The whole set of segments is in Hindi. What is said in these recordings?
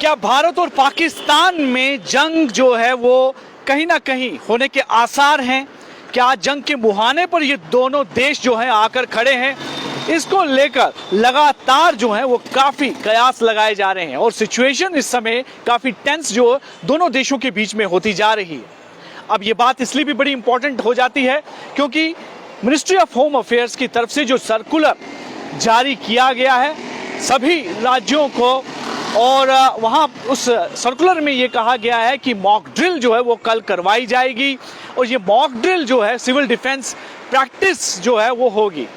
क्या भारत और पाकिस्तान में जंग जो है वो कहीं ना कहीं होने के आसार हैं? क्या जंग के मुहाने पर ये दोनों देश जो है आकर खड़े हैं? इसको लेकर लगातार जो है वो काफी कयास लगाए जा रहे हैं और सिचुएशन इस समय काफी टेंस जो दोनों देशों के बीच में होती जा रही है। अब ये बात इसलिए भी बड़ी इंपॉर्टेंट हो जाती है क्योंकि मिनिस्ट्री ऑफ होम अफेयर्स की तरफ से जो सर्कुलर जारी किया गया है सभी राज्यों को, और वहाँ उस सर्कुलर में ये कहा गया है कि मॉक ड्रिल जो है वो कल करवाई जाएगी और ये मॉक ड्रिल जो है सिविल डिफेंस प्रैक्टिस जो है वो होगी।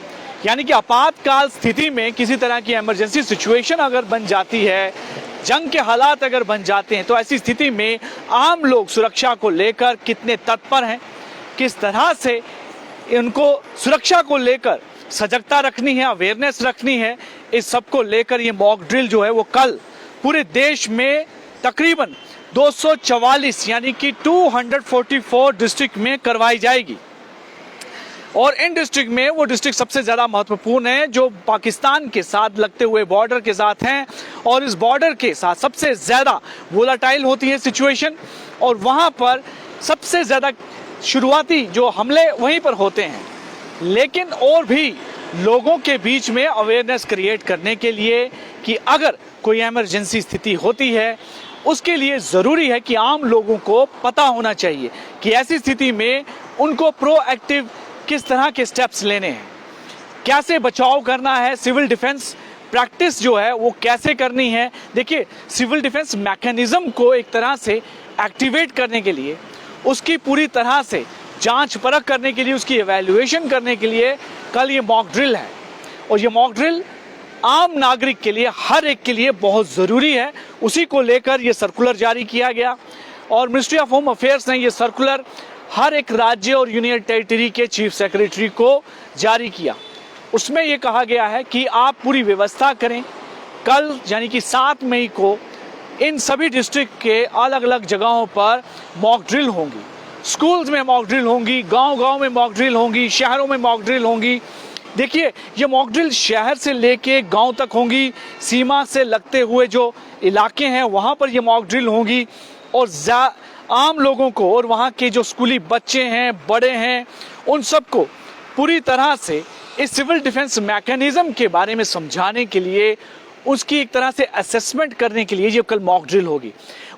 यानी कि आपातकाल स्थिति में किसी तरह की इमरजेंसी सिचुएशन अगर बन जाती है, जंग के हालात अगर बन जाते हैं, तो ऐसी स्थिति में आम लोग सुरक्षा को लेकर कितने तत्पर हैं, किस तरह से इनको सुरक्षा को लेकर सजगता रखनी है, अवेयरनेस रखनी है, इस सब को लेकर ये मॉक ड्रिल जो है वो कल पूरे देश में तकरीबन 244 यानी कि 244 डिस्ट्रिक्ट में करवाई जाएगी। और इन डिस्ट्रिक्ट में वो डिस्ट्रिक्ट सबसे ज़्यादा महत्वपूर्ण है जो पाकिस्तान के साथ लगते हुए बॉर्डर के साथ हैं और इस बॉर्डर के साथ सबसे ज़्यादा वोलाटाइल होती है सिचुएशन और वहाँ पर सबसे ज़्यादा शुरुआती जो हमले वहीं पर होते हैं। लेकिन और भी लोगों के बीच में अवेयरनेस क्रिएट करने के लिए कि अगर कोई इमरजेंसी स्थिति होती है उसके लिए ज़रूरी है कि आम लोगों को पता होना चाहिए कि ऐसी स्थिति में उनको प्रोएक्टिव किस तरह के स्टेप्स लेने हैं, कैसे बचाव करना है, सिविल डिफेंस प्रैक्टिस जो है वो कैसे करनी है। देखिए, सिविल डिफेंस मैकेनिज्म को एक तरह से एक्टिवेट करने के लिए, उसकी पूरी तरह से जांच परख करने के लिए, उसकी एवेल्युएशन करने के लिए कल ये मॉक ड्रिल है और ये मॉक ड्रिल आम नागरिक के लिए, हर एक के लिए बहुत ज़रूरी है। उसी को लेकर ये सर्कुलर जारी किया गया और मिनिस्ट्री ऑफ होम अफेयर्स ने ये सर्कुलर हर एक राज्य और यूनियन टेरिटरी के चीफ सेक्रेटरी को जारी किया। उसमें ये कहा गया है कि आप पूरी व्यवस्था करें। कल यानी कि 7 मई को इन सभी डिस्ट्रिक्ट के अलग अलग जगहों पर मॉक ड्रिल होंगी। स्कूल्स में मॉक ड्रिल होंगी, गांव-गांव में मॉक ड्रिल होंगी, शहरों में मॉक ड्रिल होंगी। देखिए, ये मॉक ड्रिल शहर से लेके गांव तक होंगी, सीमा से लगते हुए जो इलाके हैं वहाँ पर ये मॉक ड्रिल होंगी और आम लोगों को और वहाँ के जो स्कूली बच्चे हैं, बड़े हैं, उन सबको पूरी तरह से इस सिविल डिफेंस मैकेनिज्म के बारे में समझाने के लिए, उसकी एक तरह से असेसमेंट करने के लिए ये कल मॉक ड्रिल होगी।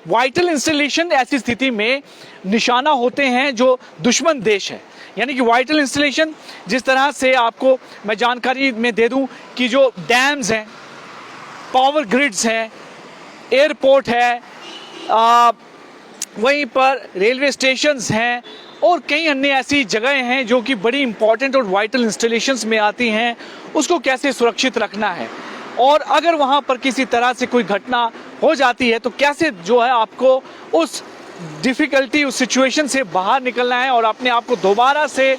वाइटल इंस्टॉलेशन ऐसी स्थिति में निशाना होते हैं जो दुश्मन देश है। यानी कि वाइटल इंस्टॉलेशन जिस तरह से आपको मैं जानकारी में दे दूं कि जो डैम्स हैं, पावर ग्रिड्स हैं, एयरपोर्ट है, वहीं पर रेलवे स्टेशंस हैं और कई अन्य ऐसी जगहें हैं जो कि बड़ी इंपॉर्टेंट और वाइटल इंस्टॉलेशंस में आती हैं, उसको कैसे सुरक्षित रखना है और अगर वहाँ पर किसी तरह से कोई घटना हो जाती है तो कैसे जो है आपको उस डिफ़िकल्टी, उस सिचुएशन से बाहर निकलना है और अपने आप को दोबारा से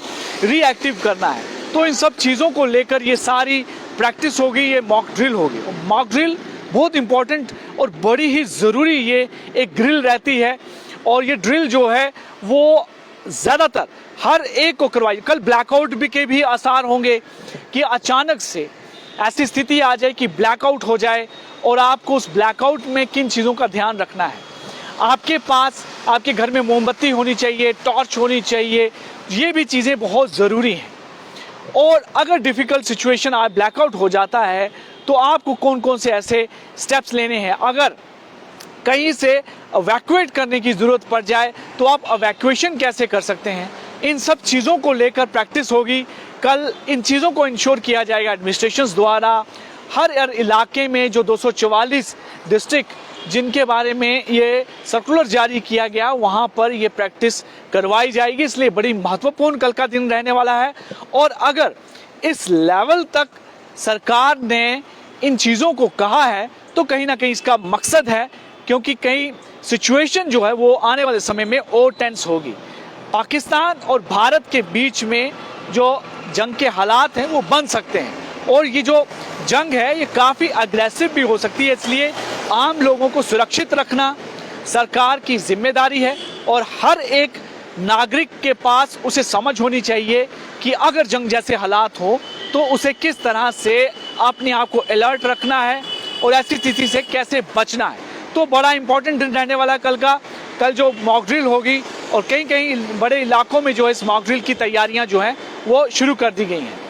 रीएक्टिव करना है। तो इन सब चीज़ों को लेकर ये सारी प्रैक्टिस होगी, ये मॉक ड्रिल होगी। मॉक ड्रिल बहुत इंपॉर्टेंट और बड़ी ही ज़रूरी ये एक ड्रिल रहती है और ये ड्रिल जो है वो ज़्यादातर हर एक को करवाई। कल ब्लैकआउट भी के भी आसार होंगे कि अचानक से ऐसी स्थिति आ जाए कि ब्लैकआउट हो जाए और आपको उस ब्लैकआउट में किन चीज़ों का ध्यान रखना है। आपके पास आपके घर में मोमबत्ती होनी चाहिए, टॉर्च होनी चाहिए, ये भी चीज़ें बहुत ज़रूरी हैं। और अगर डिफ़िकल्ट सिचुएशन आप ब्लैकआउट हो जाता है तो आपको कौन कौन से ऐसे स्टेप्स लेने हैं। अगर कहीं से एवैक्यूएट करने की ज़रूरत पड़ जाए तो आप एवैक्यूएशन कैसे कर सकते हैं, इन सब चीज़ों को लेकर प्रैक्टिस होगी। कल इन चीज़ों को इंश्योर किया जाएगा एडमिनिस्ट्रेशंस द्वारा। हर इलाके में जो 244 डिस्ट्रिक्ट जिनके बारे में ये सर्कुलर जारी किया गया वहाँ पर ये प्रैक्टिस करवाई जाएगी, इसलिए बड़ी महत्वपूर्ण कल का दिन रहने वाला है। और अगर इस लेवल तक सरकार ने इन चीज़ों को कहा है तो कहीं ना कहीं इसका मकसद है, क्योंकि कई सिचुएशन जो है वो आने वाले समय में और टेंस होगी। पाकिस्तान और भारत के बीच में जो जंग के हालात हैं वो बन सकते हैं और ये जो जंग है ये काफ़ी अग्रेसिव भी हो सकती है, इसलिए आम लोगों को सुरक्षित रखना सरकार की जिम्मेदारी है और हर एक नागरिक के पास उसे समझ होनी चाहिए कि अगर जंग जैसे हालात हो तो उसे किस तरह से अपने आप को अलर्ट रखना है और ऐसी स्थिति से कैसे बचना है। तो बड़ा इंपॉर्टेंट दिन रहने वाला है कल जो मॉक ड्रिल होगी और कहीं कहीं बड़े इलाकों में जो है इस मॉक ड्रिल की तैयारियां जो हैं वो शुरू कर दी गई हैं।